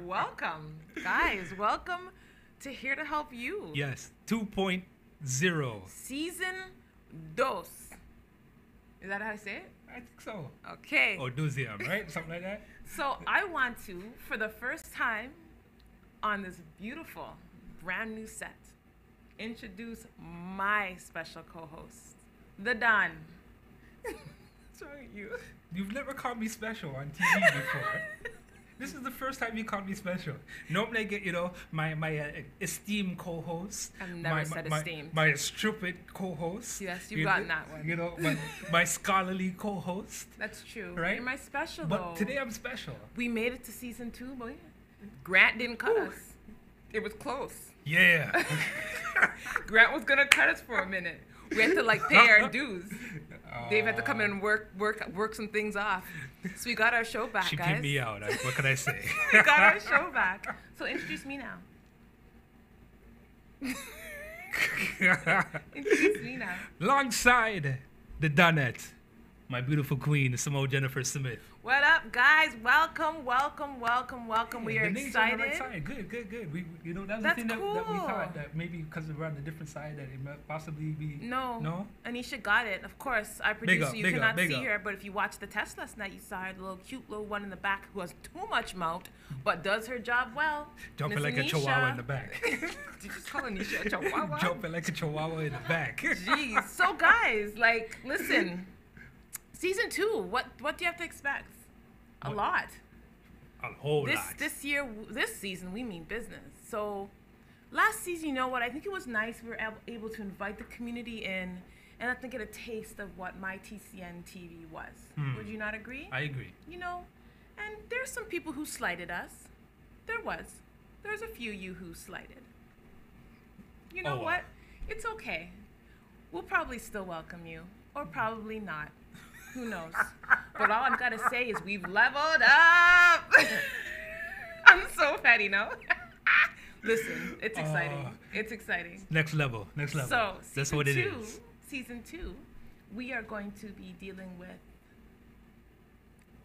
Welcome, guys. Welcome to Here to Help You. Yes, 2.0. Season dos. Is that how I say it? I think so. Okay. Or deuxième, right? Something like that. So I want to, for the first time on this beautiful, brand new set, introduce my special co-host, the Don. What's wrong with you? You've never called me special on TV before. This is the first time you called me special. Normally I get, my esteemed co-host. I've never said esteemed. My stupid co-host. Yes, you've gotten that one. My scholarly co-host. That's true. Right? You're my special, though. But today I'm special. We made it to season 2, boy. Grant didn't cut us. It was close. Yeah. Grant was going to cut us for a minute. We had to pay our dues. Dave had to come in and work some things off. So we got our show back, she guys. She pimped me out. What can I say? We got our show back. So introduce me now. Introduce me now. Alongside the Donette, my beautiful queen, Simone Jennifer Smith. What up, guys? Welcome. We are the name's excited. On the right side. Good. We, that's the thing that we thought that maybe because we're on a different side that it might possibly be. No. Anisha got it. Of course, our producer, you cannot see up. her, but if you watched the test last night, you saw her, the cute little one in the back who has too much mouth, but does her job well. Jumping like Anisha. a chihuahua in the back. Did you just call Anisha a chihuahua? Jumping like a chihuahua in the back. Jeez. So guys, listen. Season 2, what do you have to expect? A lot. A whole lot. This season, we mean business. So last season, you know what? I think it was nice we were able to invite the community in and let them get a taste of what my TCN TV was. Would you not agree? I agree. And there's some people who slighted us. There's a few you who slighted. You know what? It's okay. We'll probably still welcome you, or probably not. Who knows? But all I've got to say is we've leveled up. I'm so petty, no? Listen, it's exciting. It's exciting. Next level. So, that's what it is. Season 2, we are going to be dealing with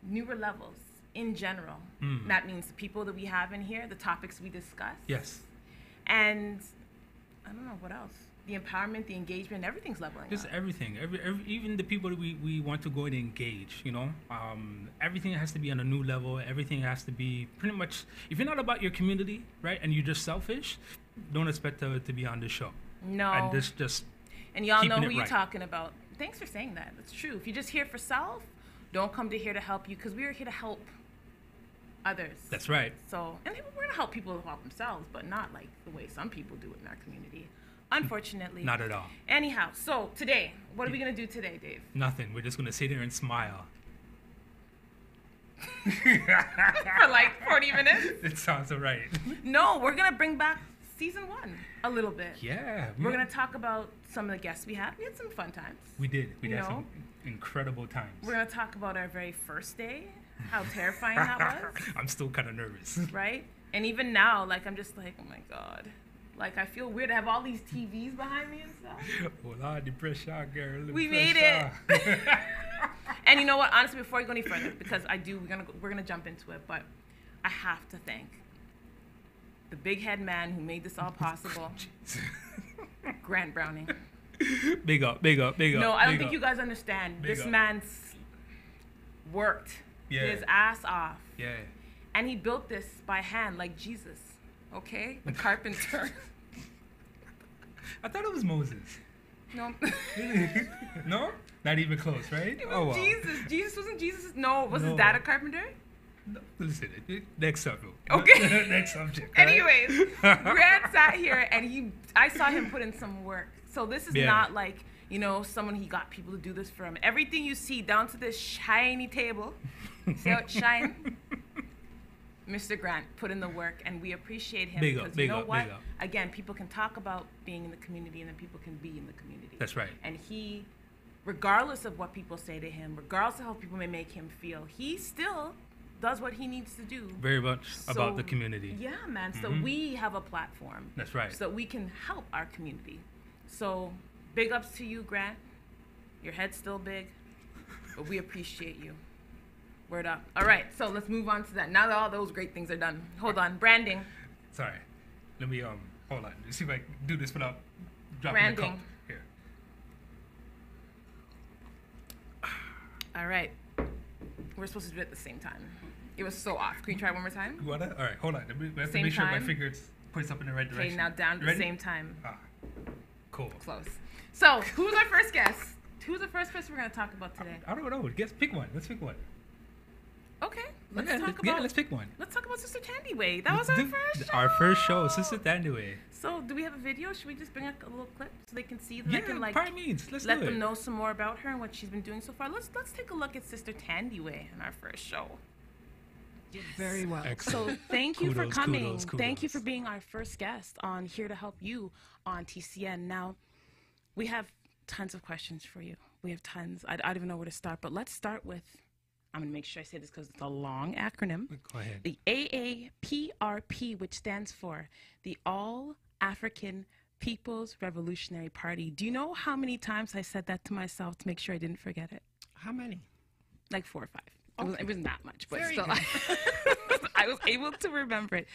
newer levels in general. That means the people that we have in here, the topics we discuss. Yes. And I don't know what else. The empowerment, the engagement, everything's leveling Just up. everything. Even the people that we want to go and engage, everything has to be on a new level. Everything has to be pretty much, if you're not about your community, right, and you're just selfish, don't expect to be on this show. No. And just and y'all know who right. you're talking about. Thanks for saying that. That's true. If you're just here for self, don't come to Here to Help You, because we are here to help others. That's right. So, and we're going to help people help themselves, but not like the way some people do it in our community. Unfortunately. Not at all. Anyhow, so today, what are we going to do today, Dave? Nothing. We're just going to sit here and smile. For 40 minutes? It sounds all right. No, we're going to bring back season 1 a little bit. Yeah. We're going to talk about some of the guests we had. We had some fun times. We did. We had some incredible times. We're going to talk about our very first day, how terrifying that was. I'm still kind of nervous. Right? And even now, I'm just like, oh my God. I feel weird to have all these TVs behind me and stuff. Hola, the pressure, girl. We made it. And you know what? Honestly, before we go any further, because we're gonna jump into it, but I have to thank the big head man who made this all possible, Grant Browning. Big up. No, I don't think you guys understand. This man worked his ass off. Yeah. And he built this by hand like Jesus. Okay? The carpenter. I thought it was Moses. No. No? Not even close, right? It was Jesus. Jesus wasn't Jesus. No, was his dad a carpenter? No. Listen, next subject. Okay. Next subject. Right? Anyways, Grant sat here and I saw him put in some work. So this is not someone he got people to do this for him. Everything you see down to this shiny table. See how it shines? Mr. Grant put in the work, and we appreciate him because you know what? Again, people can talk about being in the community, and then people can be in the community. That's right. And he, regardless of what people say to him, regardless of how people may make him feel, he still does what he needs to do. Very much about the community. Yeah, man. So we have a platform. That's right. So we can help our community. So big ups to you, Grant. Your head's still big, but we appreciate you. Word up. All right, so let's move on to that. Now that all those great things are done. Hold on, branding. Sorry. Let me, hold on. Let's see if I can do this without dropping the cup. Here. All right. We're supposed to do it at the same time. It was so off. Can you try one more time? You want that? All right, hold on. We have to Same make sure my time? finger points up in the right direction. Okay, now down to the same time. Ah, cool. Close. So, who's our first guest? Who's the first person we're going to talk about today? I don't know. Pick one. Let's pick one. Okay. Let's pick one. Let's talk about Sister Tandiway. That was our first show. Our first show, Sister Tandiway. So, do we have a video? Should we just bring a little clip so they can see? Yeah, can, by means. Let's let them know some more about her and what she's been doing so far. Let's take a look at Sister Tandiway in our first show. Yes. Very well. Excellent. So thank you for coming. Kudos. Thank you for being our first guest on Here to Help You on TCN. Now, we have tons of questions for you. We have tons. I don't even know where to start, but let's start with, I'm going to make sure I say this because it's a long acronym. Go ahead. The AAPRP, which stands for the All African People's Revolutionary Party. Do you know how many times I said that to myself to make sure I didn't forget it? How many? Like 4 or 5. Okay. It wasn't that much, but Very still, good. I was able to remember it.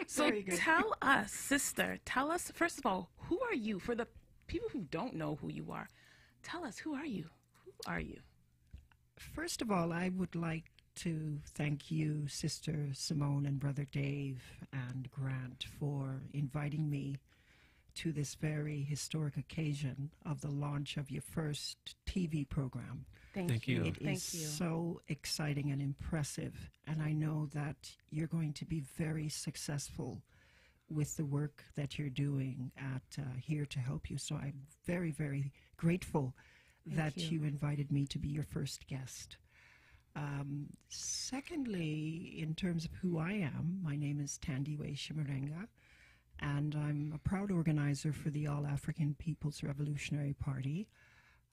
So Very good. tell us, sister, first of all, who are you? For the people who don't know who you are, tell us, who are you? Who are you? First of all, I would like to thank you, Sister Simone and Brother Dave and Grant, for inviting me to this very historic occasion of the launch of your first TV program. Thank you. It is so exciting and impressive, and I know that you're going to be very successful with the work that you're doing at Here to Help You. So I'm very, very grateful that you invited me to be your first guest. Secondly, in terms of who I am, my name is Tandiway Shimarenga, and I'm a proud organizer for the All African People's Revolutionary Party.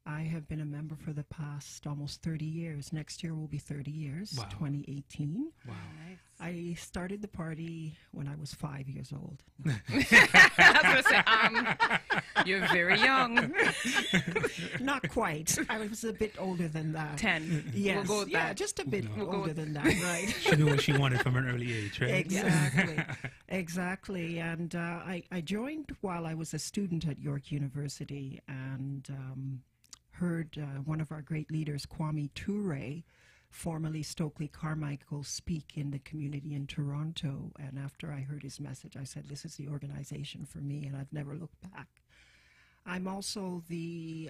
I have been a member for the past almost 30 years. Next year will be 30 years, Wow. 2018. Wow. Nice. I started the party when I was 5 years old. I was going to say, you're very young. Not quite. I was a bit older than that. 10. Yes. We'll go with yeah, that. just a bit We'll go older with than that, right? She knew what she wanted from an early age, right? Exactly. Exactly. And I joined while I was a student at York University and heard one of our great leaders, Kwame Ture, formerly Stokely Carmichael, speak in the community in Toronto. And after I heard his message, I said, this is the organization for me, and I've never looked back. I'm also the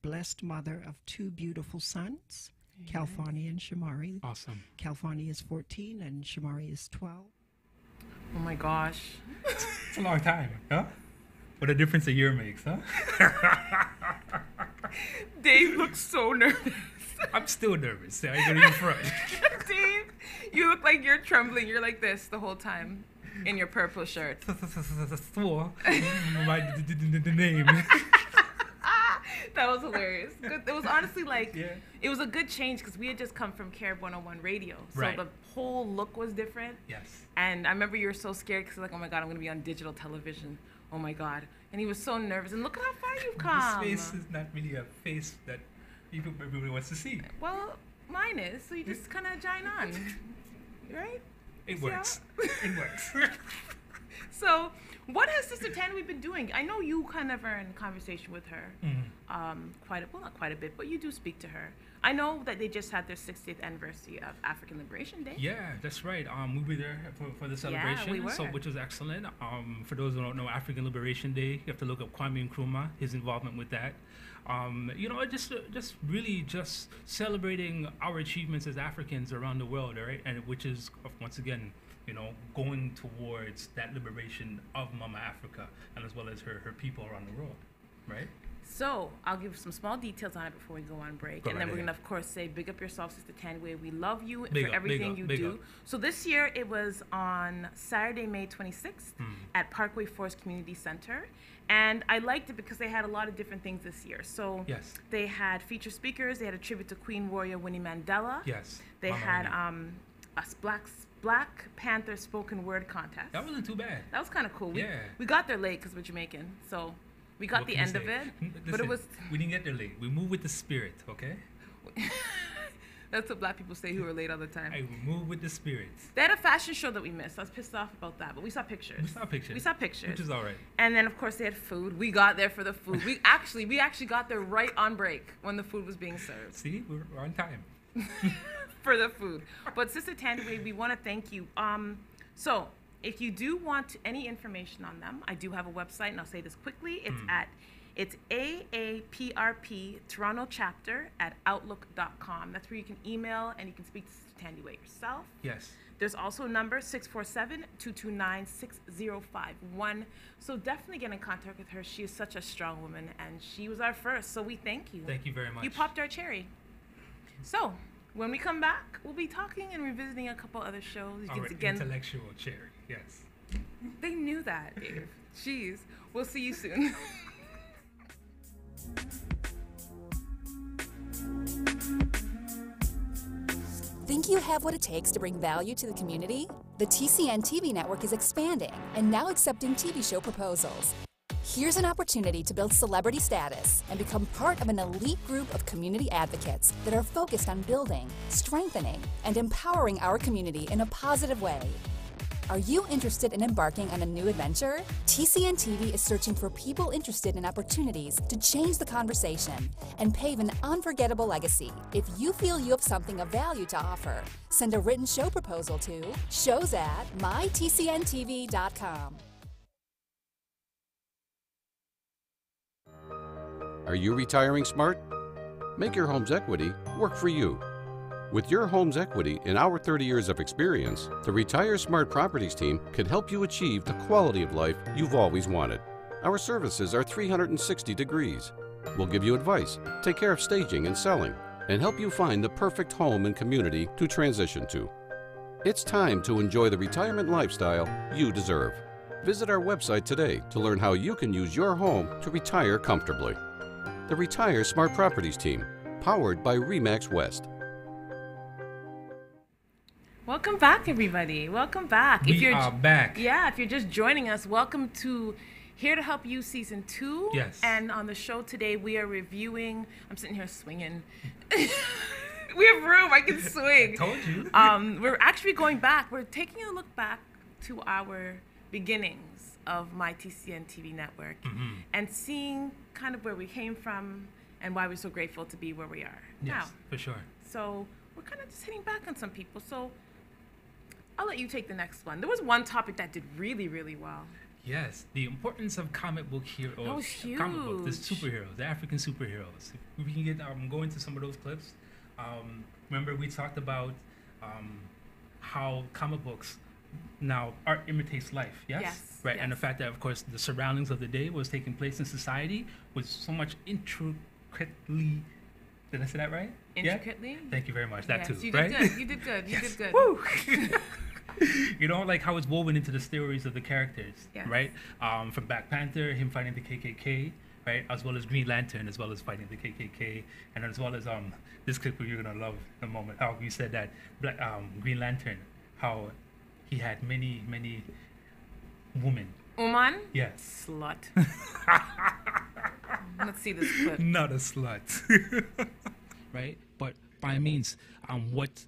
blessed mother of 2 beautiful sons, Kalfani and Shamari. Awesome. Kalfani is 14 and Shamari is 12. Oh my gosh. It's a long time, huh? What a difference a year makes, huh? Dave looks so nervous. I'm still nervous. I ain't gonna front. Dave, you look like you're trembling. You're like this the whole time in your purple shirt. Thor, the name. That was hilarious. Good. It was honestly like, Yeah. it was a good change because we had just come from Carib 101 radio. So Right. the whole look was different. Yes. And I remember you were so scared because like, oh my God, I'm going to be on digital television. Oh my God. And he was so nervous. And look at how far you've come. This face is not really a face that everybody wants to see. Well, mine is. So you just kind of join on. Right? It See works. It works. So, what has Sister Tandiway been doing? I know you kind of are in conversation with her, not quite a bit, but you do speak to her. I know that they just had their 60th anniversary of African Liberation Day. Yeah, that's right. We were there for the celebration, we were. which was excellent. For those who don't know, African Liberation Day, you have to look up Kwame Nkrumah, his involvement with that. Just really just celebrating our achievements as Africans around the world, right? And which is once again, going towards that liberation of Mama Africa and as well as her people around the world, right? So, I'll give some small details on it before we go on break. Go and right then we're going ahead. to, of course, say, big up yourself, Sister Tandiway. We love you Big for up, everything big you up, big do. up. So, this year, it was on Saturday, May 26th at Parkway Forest Community Center. And I liked it because they had a lot of different things this year. So, Yes. they had featured speakers. They had a tribute to Queen Warrior Winnie Mandela. Yes. They Mama had Winnie. a Black Panther spoken word contest. That wasn't too bad. That was kind of cool. Yeah. We got there late because we're Jamaican. So, we got What the can you end of say? it. But Listen, it was... we didn't get there late. We moved with the spirit, okay? That's what black people say who are late all the time. I move with the spirits. They had a fashion show that we missed. I was pissed off about that, but we saw pictures. We saw pictures. We saw pictures. Which is all right. And then, of course, they had food. We got there for the food. We actually got there right on break when the food was being served. See, we're on time. For the food. But Sister Tandy, we want to thank you. So if you do want any information on them, I do have a website, and I'll say this quickly. It's AAPRP Toronto chapter at outlook.com. That's where you can email and you can speak to Sister Tandy yourself. Yes. There's also a number, 647-229-6051. So definitely get in contact with her. She is such a strong woman, and she was our first, so we thank you. Thank you very much. You popped our cherry. So when we come back, we'll be talking and revisiting a couple other shows. Our intellectual cherry, yes. They knew that, Dave. Jeez. We'll see you soon. Think you have what it takes to bring value to the community? The TCN TV network is expanding and now accepting TV show proposals. Here's an opportunity to build celebrity status and become part of an elite group of community advocates that are focused on building, strengthening, and empowering our community in a positive way. Are you interested in embarking on a new adventure? TCN TV is searching for people interested in opportunities to change the conversation and pave an unforgettable legacy. If you feel you have something of value to offer, send a written show proposal to shows@mytcntv.com. Are you retiring smart? Make your home's equity work for you. With your home's equity and our 30 years of experience, the Retire Smart Properties team can help you achieve the quality of life you've always wanted. Our services are 360 degrees. We'll give you advice, take care of staging and selling, and help you find the perfect home and community to transition to. It's time to enjoy the retirement lifestyle you deserve. Visit our website today to learn how you can use your home to retire comfortably. The Retire Smart Properties team, powered by RE/MAX West. Welcome back, everybody. Welcome back. We are back. Yeah, if you're just joining us, welcome to Here to Help You Season 2. Yes. And on the show today, we are reviewing, I'm sitting here swinging. We have room, I can swing. I told you. We're actually going back. We're taking a look back to our beginnings of my TCN TV network and seeing kind of where we came from and why we're so grateful to be where we are now. Yes, for sure. So we're kind of just hitting back on some people. So I'll let you take the next one. There was one topic that did really, really well. Yes, the importance of comic book heroes. That was huge. Comic book, the superheroes, the African superheroes. If we can get go into some of those clips. Remember we talked about how comic books now art imitates life. Yes. Yes. Right, yes. and the fact that of course the surroundings of the day was taking place in society was so much intricately. Did I say that right? Intricately? Yeah? Thank you very much. That yes, too, you right? Did good. You did good. Yes. You did good. Woo! You know, like how it's woven into the stories of the characters, yes. right? From Black Panther, him fighting the KKK, right? As well as Green Lantern, as well as fighting the KKK, and as well as this clip you're gonna love in a moment. How you said that Green Lantern, how he had many women. Uman? Yes. Slut. Let's see this clip. Not a slut. Right? But by means, what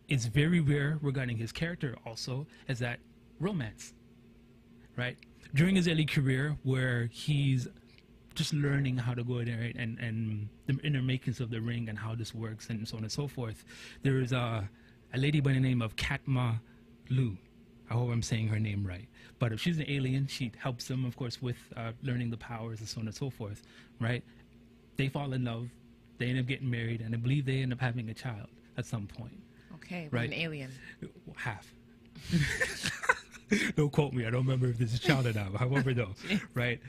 is very rare regarding his character also is that romance. Right? During his early career, where he's just learning how to go in there and the inner makings of the ring and how this works and so on and so forth, there is a lady by the name of Katma Lu. I hope I'm saying her name right. But if she's an alien, she helps them, of course, with learning the powers and so on and so forth, right? They fall in love, they end up getting married, and I believe they end up having a child at some point. Okay, right? An alien. Half. Don't quote me. I don't remember if this is a child or not. However, though, right?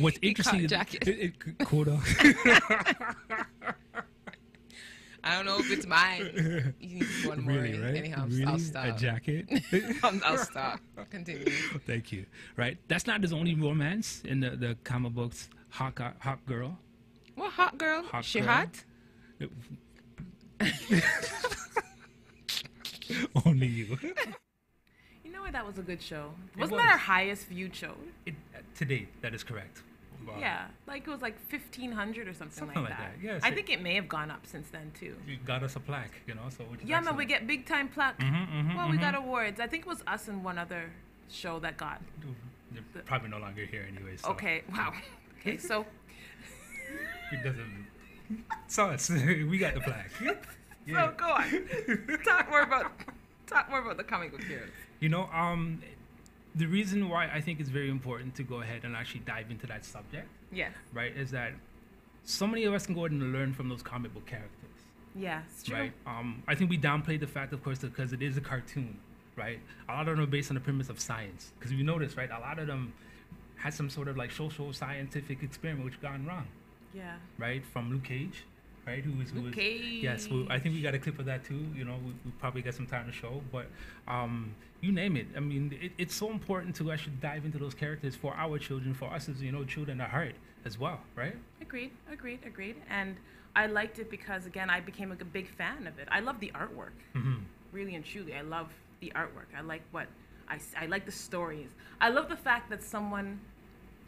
What's interesting is Coda. I don't know if it's mine. You need one more. Really, right? Anyhow, really? I'll stop. A jacket? I'll stop. Continue. Thank you. Right? That's not his only romance in the comic books. Hot girl. What hot girl? Hot she girl. hot? Only you. You know what? That was a good show. It Wasn't was. that our highest viewed show? To date, that is correct. Wow. Yeah, like it was like 1,500 or something like that. Yeah, I think it may have gone up since then too. You got us a plaque, you know. So which is Yeah, man, excellent. we get big time plaque. We got awards. I think it was us and one other show that got. They're probably no longer here anyway. So. Okay, wow. Okay, so. It doesn't. So it's, we got the plaque. So go on. Talk more about the comic book heroes. You know, the reason why I think it's very important to go ahead and actually dive into that subject, Yes. right, is that so many of us can go ahead and learn from those comic book characters. Yeah, it's true. Right. I think we downplay the fact, of course, because it is a cartoon, right? A lot of them are based on the premise of science. Because if you notice, right, a lot of them had some sort of like social scientific experiment which gone wrong. Yeah. Right. From Luke Cage, right? Luke Cage. Yes. I think we got a clip of that too. You know, we probably got some time to show, but you name it. I mean, it's so important to actually dive into those characters for our children, for us as children at heart as well, right? Agreed. And I liked it because, again, I became a big fan of it. I love the artwork, really and truly. I love the artwork. I like I like the stories. I love the fact that someone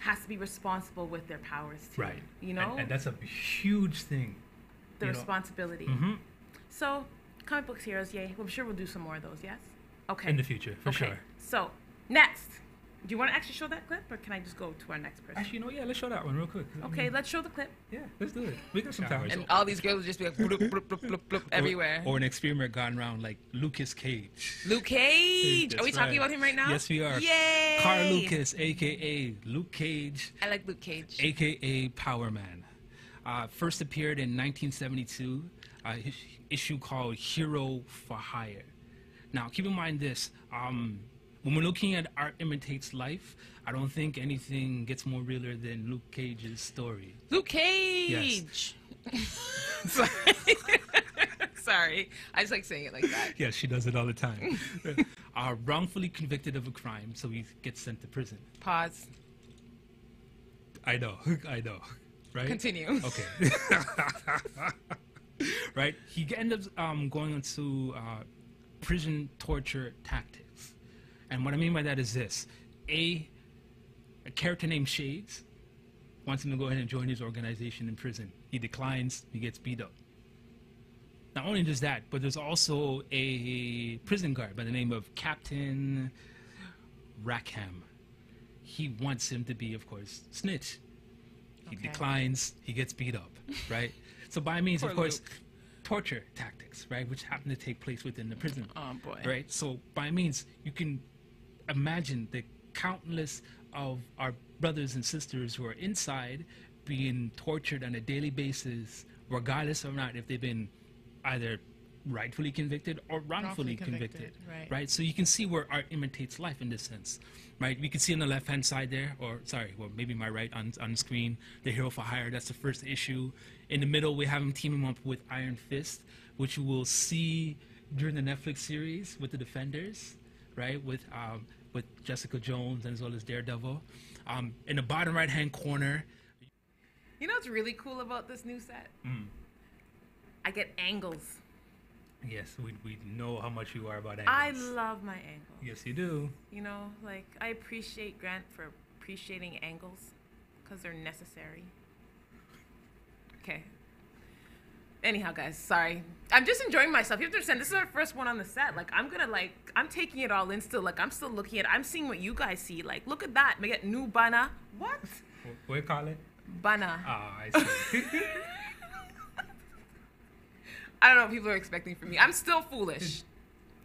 has to be responsible with their powers too. Right. You know, and that's a huge thing. The responsibility. So, comic books heroes, yay. Well, I'm sure we'll do some more of those. Yes. Okay. In the future, for sure. So next. Do you want to actually show that clip, or can I just go to our next person? Actually, let's show that one real quick. Okay, let's show the clip. Yeah, let's do it. We got some time. And all these girls will just be like, bloop, bloop, bloop, bloop, bloop, everywhere. Or an experiment gone around like Lucas Cage. Luke Cage! That's Are we talking about him right now? Yes, we are. Yay! Carl Lucas, a.k.a. Luke Cage. I like Luke Cage. A.k.a. Power Man. First appeared in 1972, issue called Hero for Hire. Now, keep in mind this. When we're looking at art imitates life, I don't think anything gets more realer than Luke Cage's story. Luke Cage! Yes. Sorry. I just like saying it like that. Yes, she does it all the time. Wrongfully convicted of a crime, so he gets sent to prison. Pause. I know. Right? Continue. Okay. Right? He ends up going into prison torture tactics. And what I mean by that is this. A character named Shades wants him to go ahead and join his organization in prison. He declines. He gets beat up. Not only does that, but there's also a prison guard by the name of Captain Rackham. He wants him to be, of course, snitch. He declines. He gets beat up, right? So by means, of course, torture tactics, right, which happen to take place within the prison. Oh, boy. Right? So by means, you can imagine the countless of our brothers and sisters who are inside being tortured on a daily basis, regardless of not if they've been either rightfully convicted or wrongfully convicted. Right? So you can see where art imitates life in this sense. Right? We can see on the left-hand side there, or sorry, well, maybe my right on screen, the Hero for Hire. That's the first issue. In the middle, we have him teaming up with Iron Fist, which you will see during the Netflix series with the Defenders, right? With Jessica Jones and as well as Daredevil. In the bottom right-hand corner. You know what's really cool about this new set? I get angles. Yes, we know how much you are about angles. I love my angles. Yes, you do. You know, like, I appreciate Grant for appreciating angles because they're necessary. Okay. Anyhow, guys, sorry. I'm just enjoying myself. You have to understand, this is our first one on the set. Like, I'm taking it all in still. Like, I'm still looking at it. I'm seeing what you guys see. Like, look at that. We get new bana. What? What do you call it? Bana. Ah, I see. I don't know what people are expecting from me. I'm still foolish.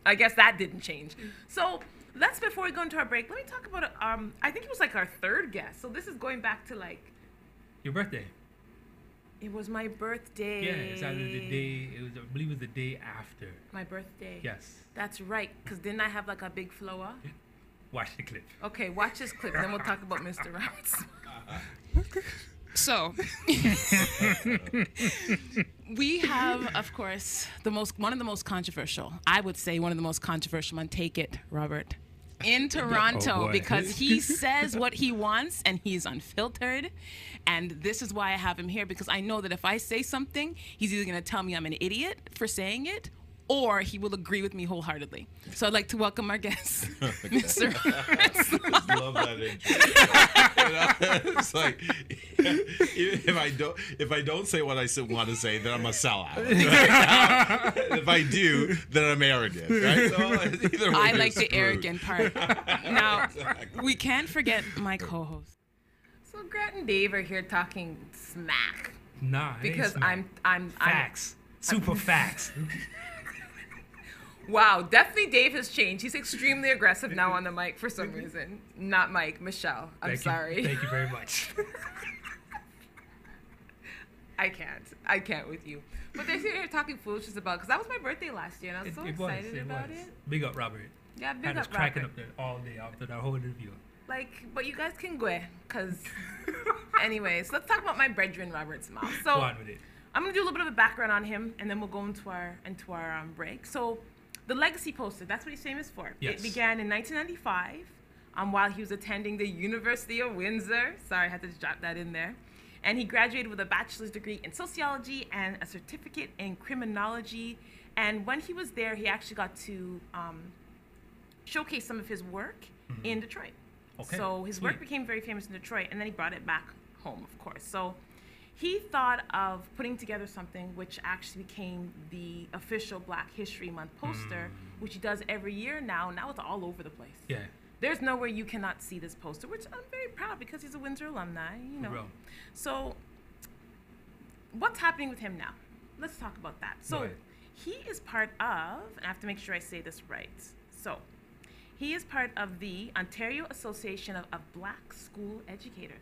I guess that didn't change. So before we go into our break, let me talk about, I think it was like our third guest. So this is going back to like... Your birthday. It was my birthday. Yeah, it's either the day, I believe it was the day after. My birthday. Yes. That's right, because didn't I have like a big flow up? Watch the clip. Okay, watch this clip, then we'll talk about Mr. Roberts. So, we have, of course, one of the most controversial, I would say one of the most controversial, and take it, Robert, in Toronto, because he says what he wants and he's unfiltered. And this is why I have him here, because I know that if I say something, he's either going to tell me I'm an idiot for saying it, or he will agree with me wholeheartedly. So I'd like to welcome our guest, Mr. Love love that intro. It's like if I don't say what I want to say, then I'm a sellout. Right? If I do, then I'm arrogant. Right? So either way, I you're like the screwed. arrogant part. Now, Exactly. we can't forget my co-host. So Grant and Dave are here talking smack Nah, it ain't because smack. I'm Facts. Super facts. Wow, definitely Dave has changed. He's extremely aggressive now on the mic for some reason. Not Mike, Michelle. I'm sorry. Thank you very much. I can't with you. But they're here talking foolishness about, because that was my birthday last year, and I was so excited about it. Big up, Robert. Yeah, big Had us up, cracking Robert. up there all day after that whole interview. Like, but you guys can go, because anyways, let's talk about my brethren, Robert's mouth. So Go on with it. I'm gonna do a little bit of a background on him, and then we'll go into our break. So, the Legacy Poster, that's what he's famous for. Yes. It began in 1995, while he was attending the University of Windsor. Sorry, I had to drop that in there. And he graduated with a bachelor's degree in sociology and a certificate in criminology. And when he was there, he actually got to showcase some of his work in Detroit. Okay, So his sweet. work became very famous in Detroit, and then he brought it back home, of course. So he thought of putting together something which actually became the official Black History Month poster, which he does every year now. Now it's all over the place. Yeah. There's nowhere you cannot see this poster, which I'm very proud because he's a Windsor alumni, you know. Real. So what's happening with him now? Let's talk about that. Go So ahead. he is part of, and I have to make sure I say this right. So he is part of the Ontario Association of Black School Educators.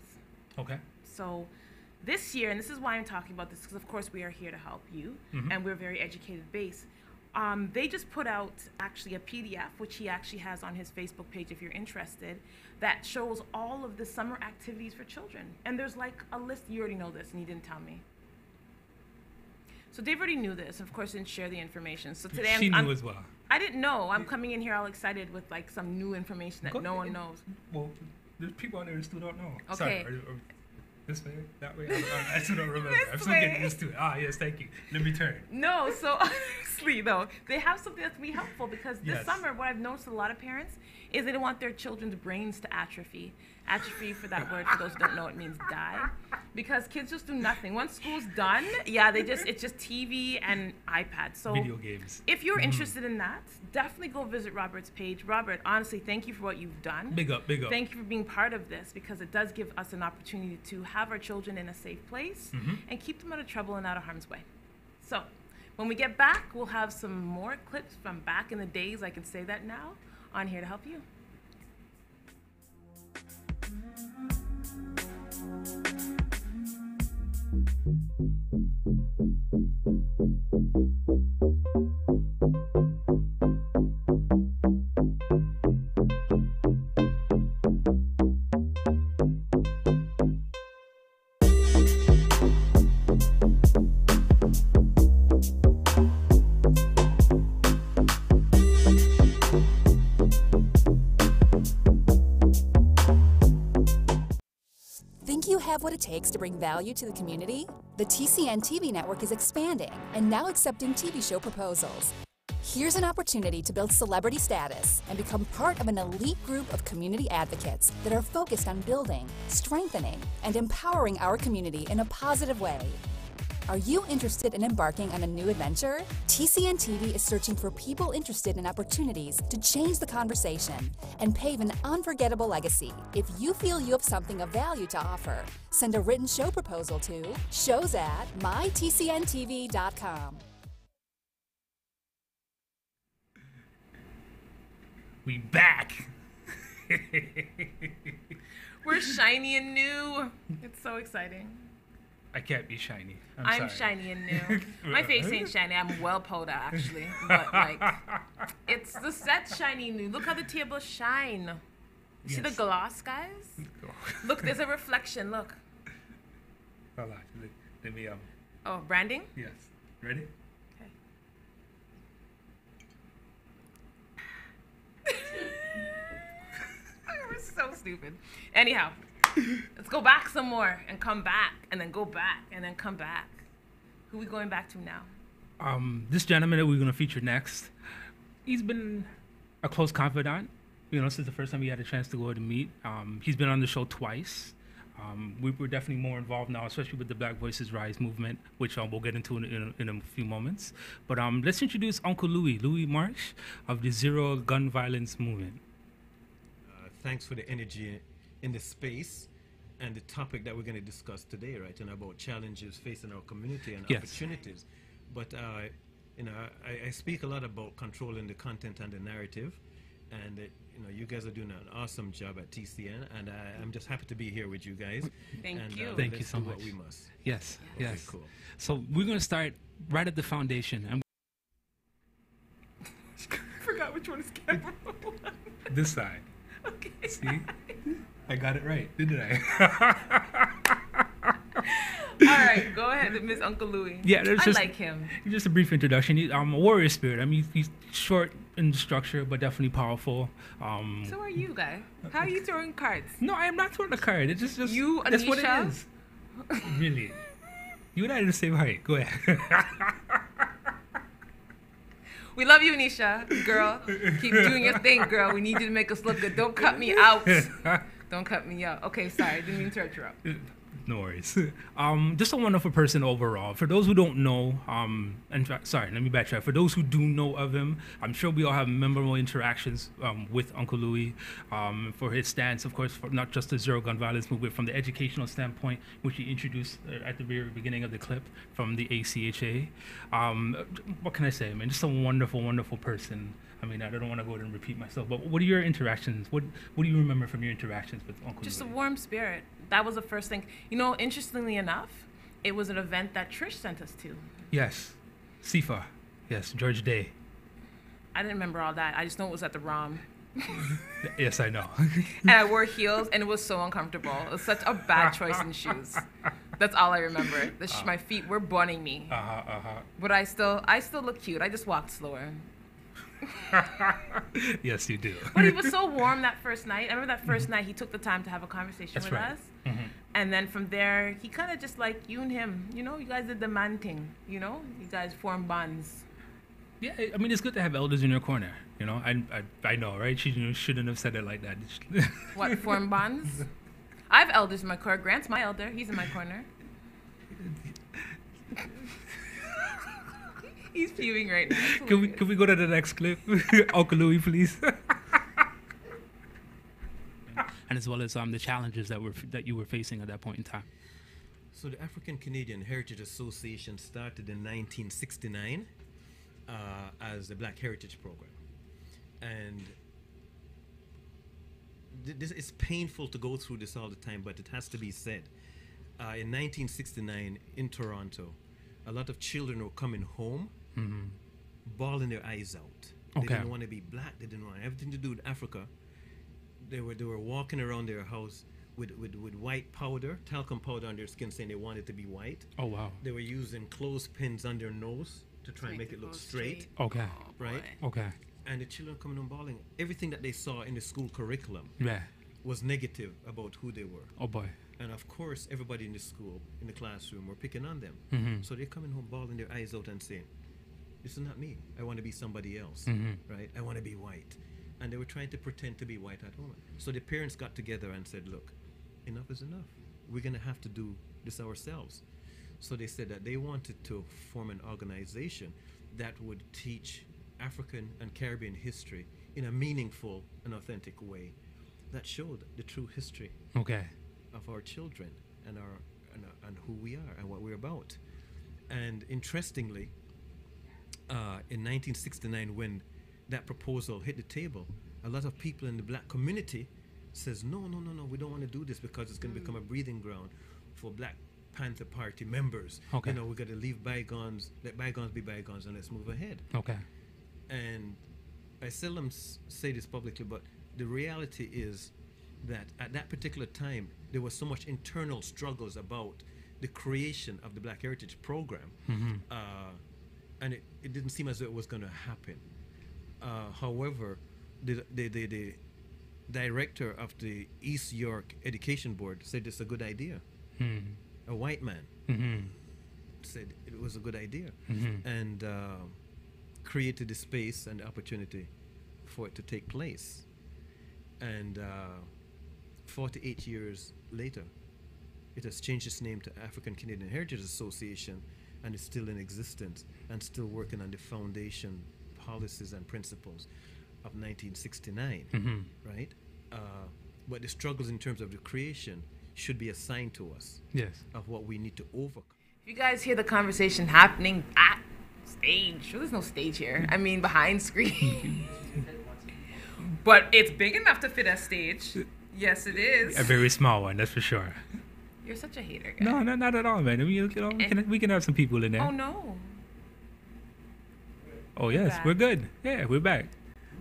Okay. So this year, and this is why I'm talking about this, because of course we are here to help you, and we're very educated based. They just put out actually a PDF, which he actually has on his Facebook page if you're interested, that shows all of the summer activities for children. And there's like a list, you already know this, and you didn't tell me. So Dave already knew this, and of course didn't share the information. So today She I'm knew as well. I didn't know. I'm coming in here all excited with like some new information that Go no one ahead. knows. Well, there's people out there who still don't know. Okay. Sorry, this way, that way. I still don't remember. This I'm still way. getting used to it. Ah, yes, thank you. Let me turn. No, so honestly though, they have something that's be helpful because this Yes. summer, what I've noticed a lot of parents is they don't want their children's brains to atrophy. Atrophy, for that word, for those who don't know, it means die. Because kids just do nothing. Once school's done, it's just TV and iPad. So Video games. if you're interested in that, definitely go visit Robert's page. Robert, honestly, thank you for what you've done. Big up, big up. Thank you for being part of this because it does give us an opportunity to have our children in a safe place and keep them out of trouble and out of harm's way. So when we get back, we'll have some more clips from back in the days, I can say that now, on Here to Help You. Think you have what it takes to bring value to the community? The TCN TV network is expanding and now accepting TV show proposals. Here's an opportunity to build celebrity status and become part of an elite group of community advocates that are focused on building, strengthening, and empowering our community in a positive way. Are you interested in embarking on a new adventure? TCN TV is searching for people interested in opportunities to change the conversation and pave an unforgettable legacy. If you feel you have something of value to offer, send a written show proposal to shows@mytcntv.com. We back. We're shiny and new. It's so exciting. I can't be shiny. I'm sorry. shiny and new. My face ain't shiny. I'm well powder actually, but like, it's the set shiny and new. Look how the table shine. You see the Yes. gloss, guys? Look, there's a reflection. Look. Hold on. Let me Oh, branding. yes. Ready? We're so stupid. Anyhow, let's go back some more and come back and then go back and then come back. Who we going back to now? This gentleman that we're gonna feature next, he's been a close confidant since the first time we had a chance to go out and meet. He's been on the show twice. We're definitely more involved now, especially with the Black Voices Rise movement, which we'll get into in a few moments. But let's introduce Uncle Louis Marsh of the Zero Gun Violence Movement. Thanks for the energy in the space and the topic that we're going to discuss today, right? And about challenges facing our community and opportunities. But I speak a lot about controlling the content and the narrative, and you guys are doing an awesome job at TCN, and I'm just happy to be here with you guys. Thank you. Thank you so much. What we must. Yes, Okay, yes. cool. So we're going to start right at the foundation. And I forgot which one is camera one. this side. Okay. See? I got it right, didn't I? All right, go ahead, Miss Uncle Louis. Yeah, I like him. Just a brief introduction. He's a warrior spirit. I mean, he's short in structure, but definitely powerful. So are you, guy? How are you throwing cards? No, I am not throwing a card. It's just You, that's what it Anisha? is. Really. You and I are the same height. Go ahead. We love you, Nisha. Girl, keep doing your thing, girl. We need you to make us look good. Don't cut me out. Don't cut me out. Okay, sorry. Didn't mean to interrupt. No worries. Just a wonderful person overall. For those who don't know, sorry, let me backtrack. For those who do know of him, I'm sure we all have memorable interactions with Uncle Louis for his stance, of course, for not just the Zero Gun Violence movement, from the educational standpoint, which he introduced at the very beginning of the clip from the ACHA. What can I say, man? Just a wonderful, wonderful person. I mean, I don't want to go and repeat myself, but what are your interactions? What do you remember from your interactions with Uncle Just a Louis? warm spirit. That was the first thing. Interestingly enough, it was an event that Trish sent us to. Yes. SIFA. Yes, George Day. I didn't remember all that. I just know it was at the ROM. Yes, I know. And I wore heels, and it was so uncomfortable. It was such a bad choice in shoes. That's all I remember. My feet were burning me. But I still look cute. I just walked slower. Yes, you do. But he was so warm that first night. I remember that first night he took the time to have a conversation That's with right. us. Mm-hmm. And then from there, he kind of just like you and him, you guys did the man thing, you guys formed bonds. Yeah, I mean, it's good to have elders in your corner. I know, right? She shouldn't have said it like that. What, form bonds? I have elders in my corner. Grant's my elder. He's in my corner. He's fuming right now. Can we go to the next clip? Uncle Louis, please. And as well as the challenges that you were facing at that point in time. So the African Canadian Heritage Association started in 1969 as the Black Heritage Program. And this is painful to go through this all the time, but it has to be said. In 1969 in Toronto, a lot of children were coming home, bawling their eyes out. They didn't want to be black. They didn't want everything to do with Africa. They were walking around their house with white powder, talcum powder on their skin, saying they wanted to be white. Oh, wow. They were using clothespins on their nose to try and make it look straight. Okay. Right? Okay. And the children coming home bawling. Everything that they saw in the school curriculum Yeah. was negative about who they were. Oh, boy. And of course, everybody in the school, in the classroom, were picking on them. Mm-hmm. So they're coming home bawling their eyes out and saying, this is not me. I want to be somebody else, right? I want to be white. And they were trying to pretend to be white at home. So the parents got together and said, look, enough is enough. We're going to have to do this ourselves. So they said that they wanted to form an organization that would teach African and Caribbean history in a meaningful and authentic way that showed the true history Okay. of our children and and who we are and what we're about. And interestingly, in 1969, when that proposal hit the table, a lot of people in the black community says, no, we don't want to do this because it's going to become a breathing ground for Black Panther Party members. Okay. We got to leave bygones, let bygones be bygones, and let's move ahead. Okay. And I seldom say this publicly, but the reality is that at that particular time, there was so much internal struggles about the creation of the Black Heritage Program, and it didn't seem as though it was going to happen. However, the director of the East York Education Board said it's a good idea. A white man said it was a good idea, and created the space and the opportunity for it to take place. And 48 years later, it has changed its name to African Canadian Heritage Association, and is still in existence and still working on the foundation policies and principles of 1969, right? But the struggles in terms of the creation should be assigned to us. Yes. Of what we need to overcome. If you guys hear the conversation happening at stage, well, there's no stage here. I mean, behind screen. But it's big enough to fit a stage. Yes, it is. A very small one, that's for sure. You're such a hater, guy. No, not at all, man. I mean, you know, we can have some people in there. Oh, no. Oh, yes, we're good. Yeah, we're back.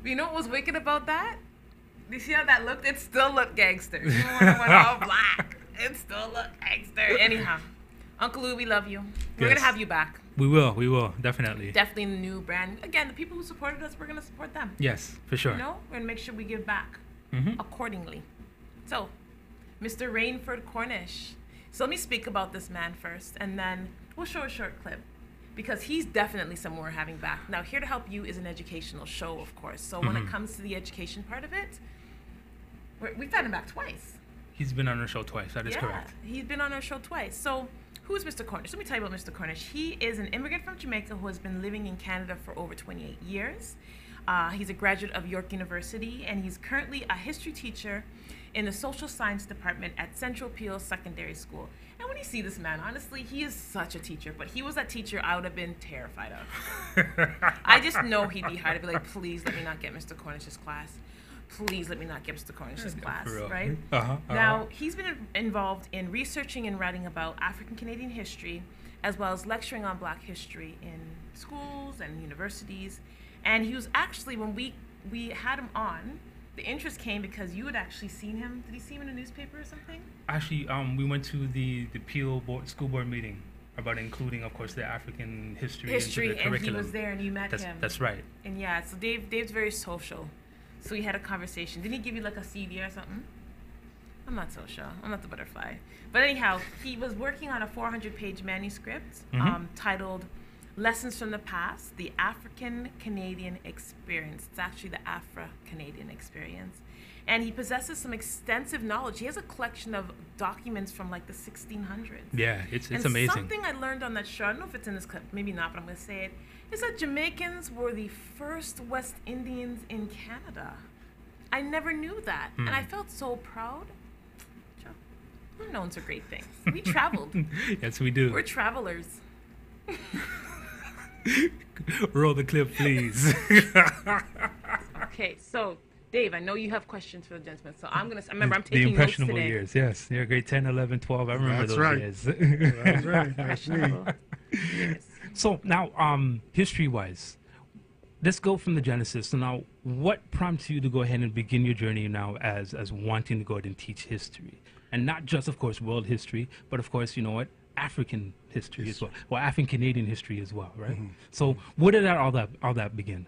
You know what was wicked about that? You see how that looked? It still looked gangster. Even when it went all black, it still looked gangster. Anyhow, Uncle Lou, we love you. We're going to have you back. We will, definitely. Definitely the new brand. Again, the people who supported us, we're going to support them. Yes, for sure. You know, we're going to make sure we give back accordingly. So, Mr. Rainford Cornish. So let me speak about this man first, and then we'll show a short clip, because he's definitely someone we're having back. Now, Here to Help You is an educational show, of course. So when it comes to the education part of it, we've had him back twice. He's been on our show twice. That is correct. He's been on our show twice. So who is Mr. Cornish? Let me tell you about Mr. Cornish. He is an immigrant from Jamaica who has been living in Canada for over 28 years. He's a graduate of York University, and he's currently a history teacher in the social science department at Central Peel Secondary School. And when you see this man, honestly, he is such a teacher, but he was that teacher I would have been terrified of. I just know he'd be hard to be like, please let me not get Mr. Cornish's class. Please let me not get Mr. Cornish's class, right? Now, he's been involved in researching and writing about African Canadian history, as well as lecturing on Black history in schools and universities. And he was actually, when we had him on, the interest came because you had actually seen him. Did you see him in a newspaper or something? Actually, we went to the Peel school board meeting about including, of course, the African history into the curriculum. And he was there, and you met him. That's right. And yeah, so Dave's very social. So we had a conversation. Didn't he give you like a CD or something? I'm not so sure. I'm not the butterfly. But anyhow, he was working on a 400-page manuscript titled Lessons from the Past, the African Canadian Experience. It's actually the Afro-Canadian Experience. And he possesses some extensive knowledge. He has a collection of documents from like the 1600s. Yeah, it's and amazing. Something I learned on that show, I don't know if it's in this clip, maybe not, but I'm going to say it, is that Jamaicans were the first West Indians in Canada. I never knew that. And I felt so proud. We're known for great things. We traveled. Yes, we do. We're travelers. Roll the clip, please. Okay, so Dave, I know you have questions for the gentleman, so I'm gonna. Remember, I'm taking the impressionable notes today. years. Yes, you're grade 10, 11, 12. I remember That's those right. years. That's right. Impressionable. Yes. So now, history-wise, let's go from the genesis. So now, what prompts you to go ahead and begin your journey now as wanting to go ahead and teach history, and not just, of course, world history, but of course, you know what, African history as well, or African Canadian history as well, right? So, where did all that begin?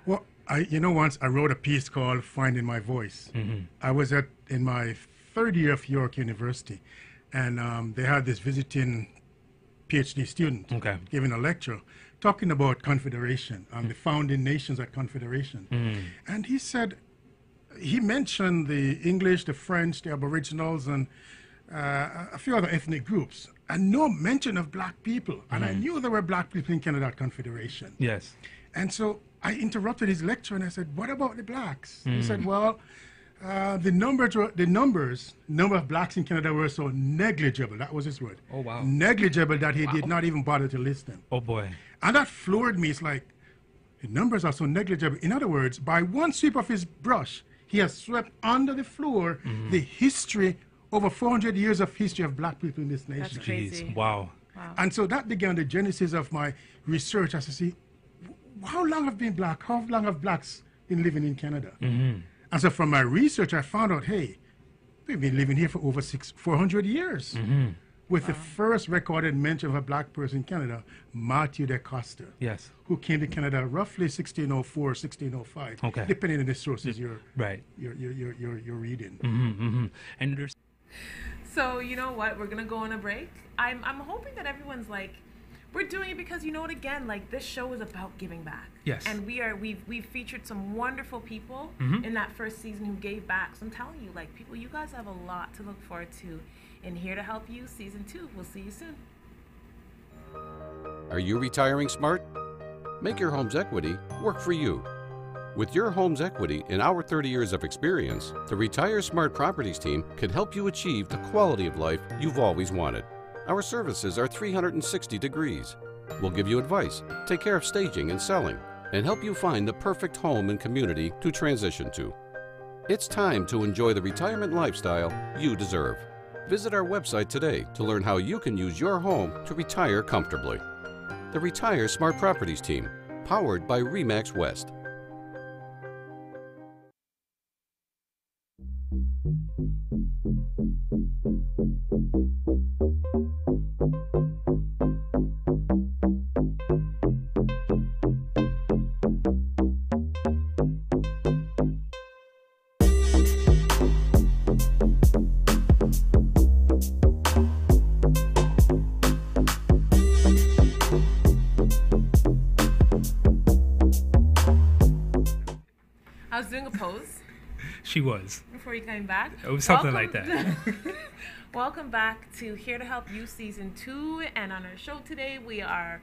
Well, once I wrote a piece called "Finding My Voice." I was in my third year of York University, and they had this visiting PhD student giving a lecture talking about Confederation and the founding nations at Confederation. And he mentioned the English, the French, the Aboriginals, and a few other ethnic groups, and no mention of Black people. And I knew there were Black people in Canada at Confederation. Yes. And so I interrupted his lecture and I said, "What about the Blacks?" He said, "Well, the number of Blacks in Canada were so negligible." That was his word. Oh, wow. Negligible that he did not even bother to list them. Oh, boy. And that floored me. It's like, the numbers are so negligible. In other words, by one sweep of his brush, he has swept under the floor the history, over 400 years of history of Black people in this nation. That's crazy. Jeez. Wow. And so that began the genesis of my research as to see, how long have been Black? How long have Blacks been living in Canada? And so from my research, I found out, hey, we've been living here for over 400 years. With the first recorded mention of a Black person in Canada, Matthew de Costa, Yes. who came to Canada roughly 1604, 1605, Okay. depending on the sources you're Right. reading. And there's So you know what? We're gonna go on a break. I'm hoping that everyone's like We're doing it because, you know what, again, like, this show is about giving back. Yes. And we've featured some wonderful people in that first season who gave back. So I'm telling you, like, people, you guys have a lot to look forward to in Here to Help You Season 2. We'll see you soon. Are you retiring smart? Make your home's equity work for you. With your home's equity and our 30 years of experience, the Retire Smart Properties team can help you achieve the quality of life you've always wanted. Our services are 360 degrees. We'll give you advice, take care of staging and selling, and help you find the perfect home and community to transition to. It's time to enjoy the retirement lifestyle you deserve. Visit our website today to learn how you can use your home to retire comfortably. The Retire Smart Properties team, powered by RE/MAX West. I was doing a pose She was. before you came back. It was something like that. Welcome back to Here to Help You Season 2. And on our show today, we are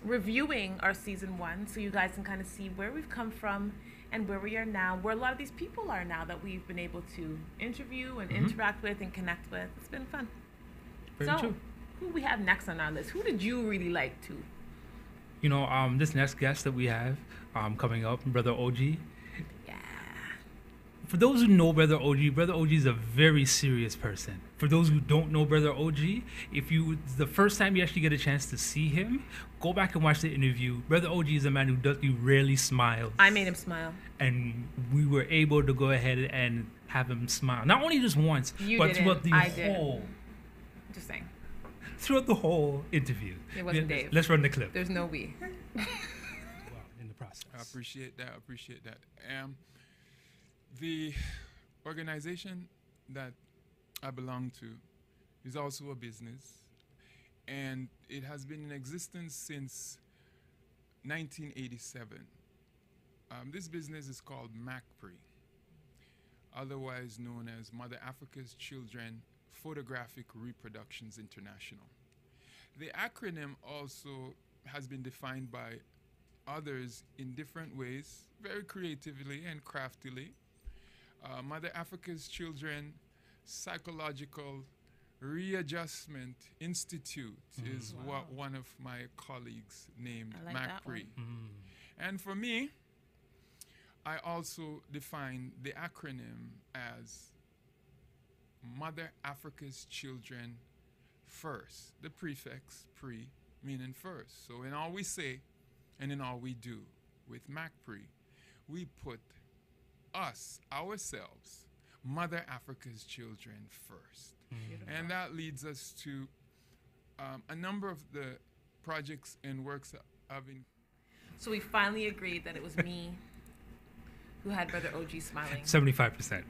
reviewing our Season 1 so you guys can kind of see where we've come from and where we are now, where a lot of these people are now that we've been able to interview and interact with and connect with. It's been fun. Very so, true. who we have next on our list? Who did you really like to? You know, this next guest that we have coming up, Brother OG. Yeah. For those who know Brother OG is a very serious person. For those who don't know Brother OG, it's the first time you actually get a chance to see him, go back and watch the interview. Brother OG is a man who rarely smiles. I made him smile. And we were able to go ahead and have him smile. Not only just once, but throughout the whole. Just saying. Throughout the whole interview. It wasn't Dave. Let's run the clip. There's no we. In the process. I appreciate that. The organization that I belong to is also a business, and it has been in existence since 1987. This business is called MACPRI, otherwise known as Mother Africa's Children Photographic Reproductions International. The acronym also has been defined by others in different ways, very creatively and craftily. Mother Africa's Children Psychological Readjustment Institute is what one of my colleagues named MACPRI. And for me, I also define the acronym as Mother Africa's Children First. The prefix pre meaning first. So in all we say and in all we do with MACPRI, we put us, ourselves, Mother Africa's children first. And that leads us to a number of the projects and works I've been. So we finally agreed that it was me who had Brother OG smiling. 75%.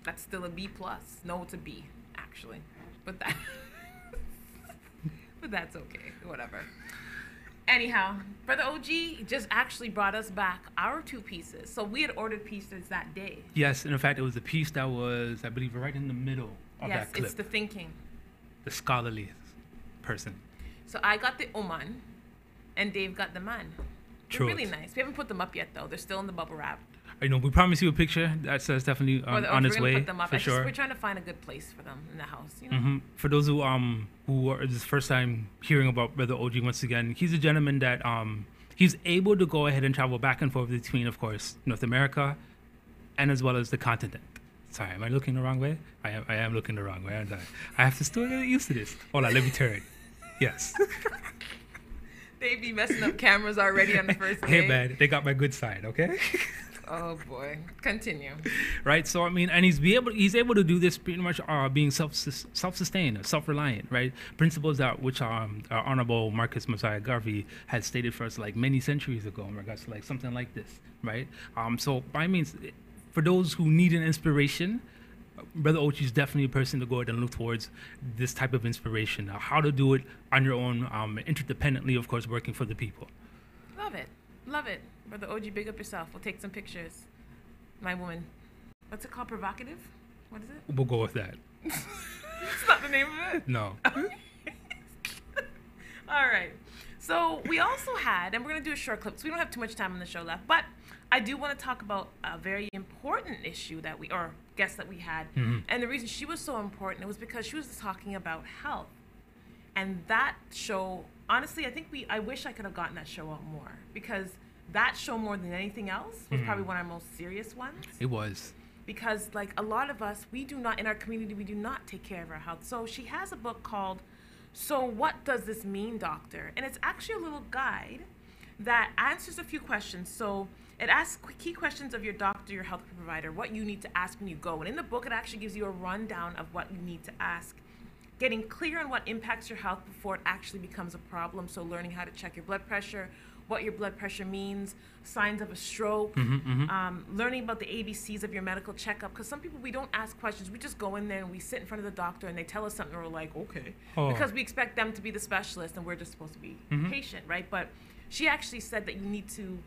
That's still a B plus. No, it's a B, actually. But that's okay. Whatever. Anyhow, Brother OG just actually brought us back our 2 pieces. So we had ordered pieces that day. Yes, and in fact, it was a piece that was, I believe, right in the middle of that clip. Yes, it's the thinking. The scholarly person. So I got the Oman, and Dave got the man. They're True. really nice. We haven't put them up yet, though. They're still in the bubble wrap. I know, we promised you a picture. That's definitely on its way, put them up. for sure. We're trying to find a good place for them in the house, you know? For those who are this first time hearing about Brother OG once again, he's a gentleman that he's able to go ahead and travel back and forth between, of course, North America and as well as the continent. Sorry, am I looking the wrong way? I am looking the wrong way, aren't I? I have to still get used to this. Hold on, let me turn. Yes. They be messing up cameras already on the first day. Hey, man, they got my good side, okay? Oh boy, continue. Right, so I mean, and he's able to do this pretty much being self-sustained, self-reliant, right? Principles that which our Honorable Marcus Messiah Garvey had stated for us like many centuries ago in regards to like something like this, right? So by means, for those who need an inspiration, Brother Ochi is definitely a person to go ahead and look towards this type of inspiration. How to do it on your own, interdependently, of course, working for the people. Love it. Love it. Brother Oji, big up yourself. We'll take some pictures. My woman. What's it called? Provocative? What is it? We'll go with that. It's not the name of it? No. All right. So we also had, and we're going to do a short clip, so we don't have too much time on the show left, but I do want to talk about a very important issue that or guest that we had. And the reason she was so important, it was because she was talking about health. And that show, honestly, I wish I could have gotten that show out more, because that show, more than anything else, was probably one of our most serious ones. It was. Because like a lot of us, we do not, in our community, we do not take care of our health. So she has a book called So What Does This Mean, Doctor? And it's actually a little guide that answers a few questions. So it asks key questions of your doctor, your health provider, what you need to ask when you go. And in the book, it actually gives you a rundown of what you need to ask, getting clear on what impacts your health before it actually becomes a problem. So learning how to check your blood pressure, what your blood pressure means, signs of a stroke, learning about the ABCs of your medical checkup. Because some people, we don't ask questions. We just go in there and we sit in front of the doctor and they tell us something and we're like, okay. Because we expect them to be the specialist and we're just supposed to be patient, right? But she actually said that you need to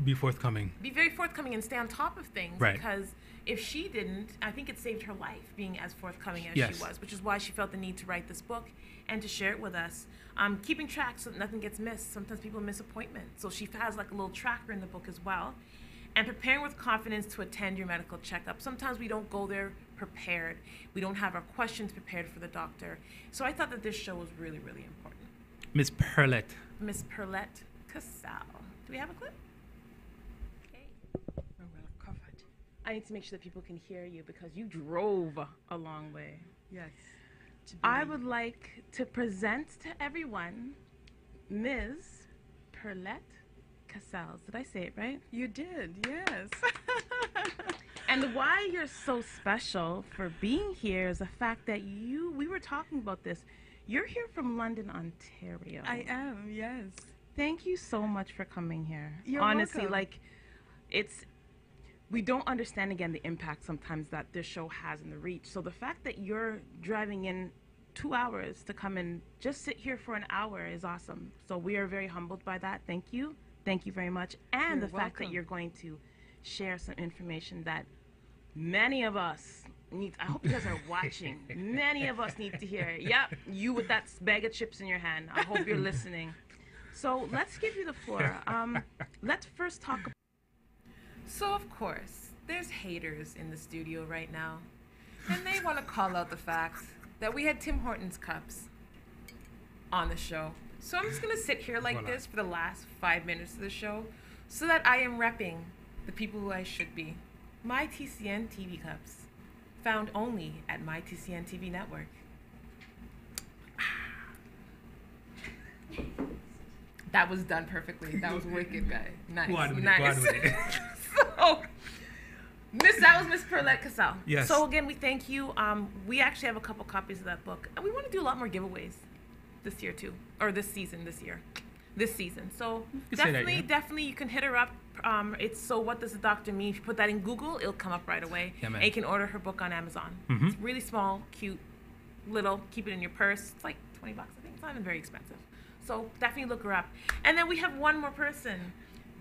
be forthcoming. Be very forthcoming and stay on top of things. Right. Because if she didn't, I think it saved her life being as forthcoming as Yes. she was, which is why she felt the need to write this book and to share it with us. Keeping track so that nothing gets missed. Sometimes people miss appointments. So she has like a little tracker in the book as well. And preparing with confidence to attend your medical checkup. Sometimes we don't go there prepared. We don't have our questions prepared for the doctor. So I thought that this show was really, really important. Miss Perlette. Miss Perlette Casal. Do we have a clip? Okay. We're well covered. I need to make sure that people can hear you because you drove a long way. Yes. I would like to present to everyone Ms. Perlette Casals. Did I say it right? You did, yes. And why you're so special for being here is the fact that we were talking about this. You're here from London, Ontario. I am, yes. Thank you so much for coming here. You're Honestly, welcome. like, we don't understand, again, the impact sometimes that this show has in the reach. So the fact that you're driving in 2 hours to come and just sit here for an hour is awesome. So we are very humbled by that. Thank you. Thank you very much. And You're the fact that welcome. you're going to share some information that many of us need. I hope you guys are watching. Many of us need to hear. Yep, you with that bag of chips in your hand. I hope you're listening. So let's give you the floor. Let's first talk about. So, of course, there's haters in the studio right now, and they want to call out the fact that we had Tim Hortons cups on the show. So I'm just going to sit here like this for the last 5 minutes of the show so that I am repping the people who I should be. My TCN TV cups, found only at My TCN TV Network. That was done perfectly. That was wicked, guy. Nice. Go on with it, nice. go on with it. So, that was Miss Perlette Casal. Yes. So again, we thank you. We actually have a couple copies of that book, and we want to do a lot more giveaways this year too, or this season. So can say that, definitely, yeah. definitely, you can hit her up. It's So What Does the Doctor Mean? If you put that in Google, it'll come up right away. Yeah, man. And you can order her book on Amazon. Mhm. It's really small, cute, little. Keep it in your purse. It's like $20, I think. It's not even very expensive. So definitely look her up. And then we have one more person,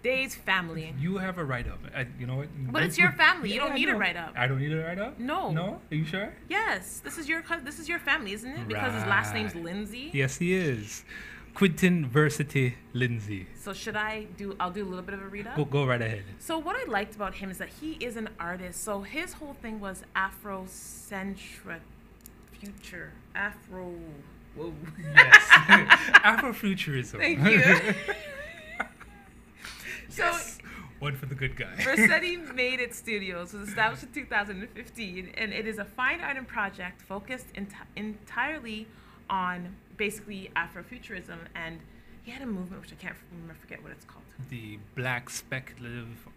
Day's family. You have a write-up. You know what? But it's your family. You don't I need a know. write-up. I don't need a write-up? No. No? Are you sure? Yes, this is your family, isn't it? Because his last name's Right. Lindsay. Yes, he is. Quinton Versity Lindsay. So I'll do a little bit of a read up. Go right ahead. So what I liked about him is that he is an artist. So his whole thing was Whoa. Yes. Afrofuturism. Thank you. So one for the good guy. Versetti Made It Studios was established in 2015, and it is a fine art and project focused entirely on basically Afrofuturism. And he had a movement which I can't forget what it's called. The Black Speculative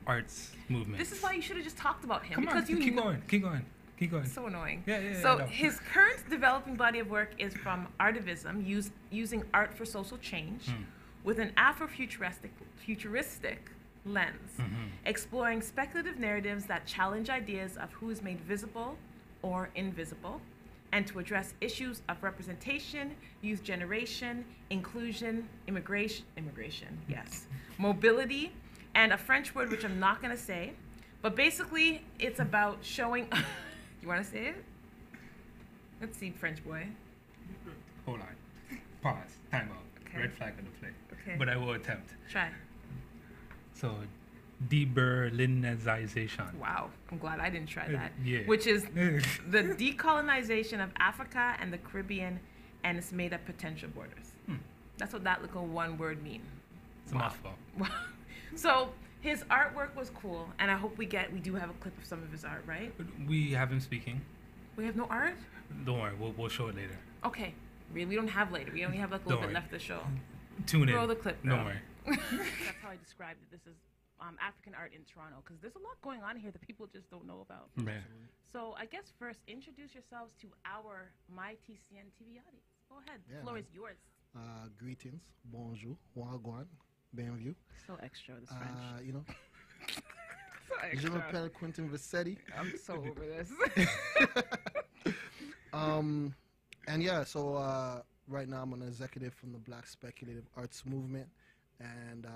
Arts Movement. This is why you should have just talked about him. Come because on, you keep know- going. Keep going. So annoying. Yeah, So no. his current developing body of work is from artivism, using art for social change, with an Afrofuturistic lens, exploring speculative narratives that challenge ideas of who is made visible or invisible, and to address issues of representation, youth generation, inclusion, immigration, yes, mobility, and a French word which I'm not going to say, but basically it's about showing, you want to say it? Let's see, French boy. Hold on. Pause. Time out. Okay. Red flag on the play. Okay. But I will attempt. Try. So, de-Berlinization. Wow, I'm glad I didn't try that. Yeah. Which is the decolonization of Africa and the Caribbean and its made up potential borders. That's what that little one word means. It's a mouthful. So his artwork was cool, and I hope we do have a clip of some of his art, right? We have him speaking. We have no art? Don't worry, we'll show it later. Okay. We don't have later. We only have like a little bit left to show. Tune in. Roll the clip. Don't worry. That's how I described it. This is African art in Toronto, because there's a lot going on here that people just don't know about. Man. So I guess first, introduce yourselves to our My TCN TV audience. Go ahead. The floor is yours. Greetings, bonjour, wagwan, bienvenue. So extra, this French. You know, So je extra. m'appelle Quentin Vassetti. I'm so over this. And yeah, so right now I'm an executive from the Black Speculative Arts Movement and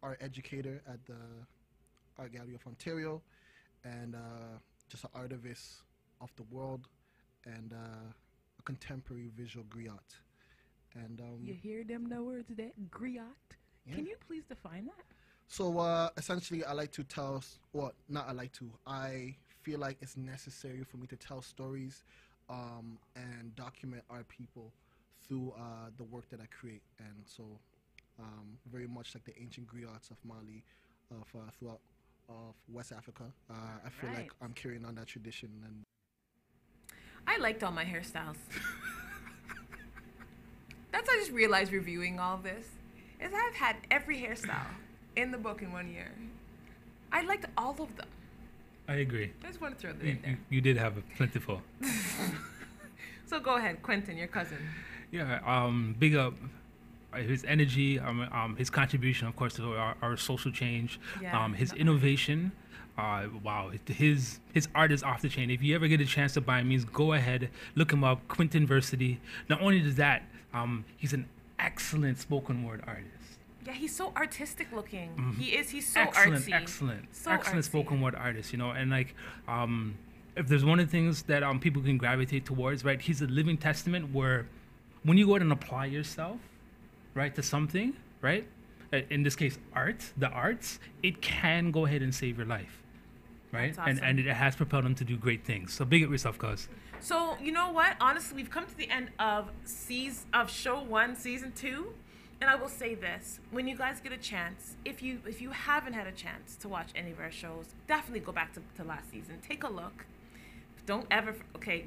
art educator at the Art Gallery of Ontario, and just an artivist of the world, and a contemporary visual griot. And You hear them no words there? Griot. Yeah. Can you please define that? So essentially, I like to tell, I feel like it's necessary for me to tell stories and document our people through the work that I create. And so very much like the ancient griots of Mali, throughout West Africa, I feel like I'm carrying on that tradition. And I liked all my hairstyles. That's what I just realized reviewing all this, is I've had every hairstyle in the book in 1 year. I liked all of them. I agree. I just want to throw that in there. You did have a plentiful. So go ahead, Quentin, your cousin. Yeah, big up his energy, his contribution, of course, to our social change, his innovation. Wow, his art is off the chain. If you ever get a chance to buy him, go ahead, look him up, Quentin Versity. Not only does that, he's an excellent spoken word artist. Yeah, he's so artistic looking. He's so excellent, artsy. Excellent artsy. spoken word artist, you know, and like, if there's one of the things that people can gravitate towards, right, he's a living testament where when you go out and apply yourself, right, to something, right, in this case, the arts, it can go ahead and save your life, right? That's awesome. And it has propelled him to do great things. So big up yourself, cuz. So, you know what? Honestly, we've come to the end of show 1, season 2. And I will say this, when you guys get a chance, if you haven't had a chance to watch any of our shows, definitely go back to last season. Take a look. Don't ever,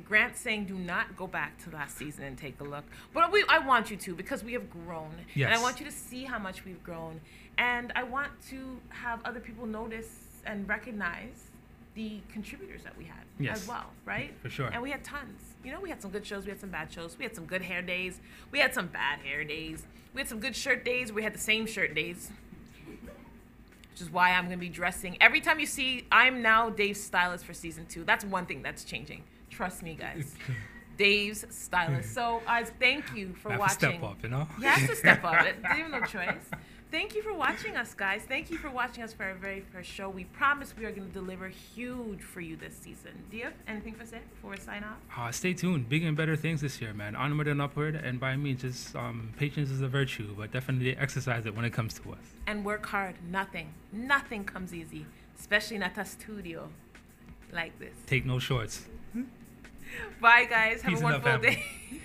Grant's saying do not go back to last season and take a look. But I want you to, because we have grown. Yes. And I want you to see how much we've grown. And I want to have other people notice and recognize the contributors that we had as well, right? For sure. And we had tons. You know, we had some good shows, we had some bad shows, we had some good hair days, we had some bad hair days, we had some good shirt days, we had the same shirt days. Which is why I'm going to be dressing. Every time you see, I'm now Dave's stylist for season 2. That's one thing that's changing. Trust me, guys. Dave's stylist. So, thank you for watching. Step up, you know? He has to step up. They have no choice. Thank you for watching us, guys. Thank you for watching us for our very first show. We promise we are going to deliver huge for you this season. Do you have anything to say before we sign off? Stay tuned. Bigger and better things this year, man. Onward and upward. And by me, just patience is a virtue, but definitely exercise it when it comes to us. And work hard. Nothing comes easy, especially not a studio like this. Take no shorts. Bye, guys. Have Peace a and love, wonderful family. day.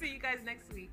See you guys next week.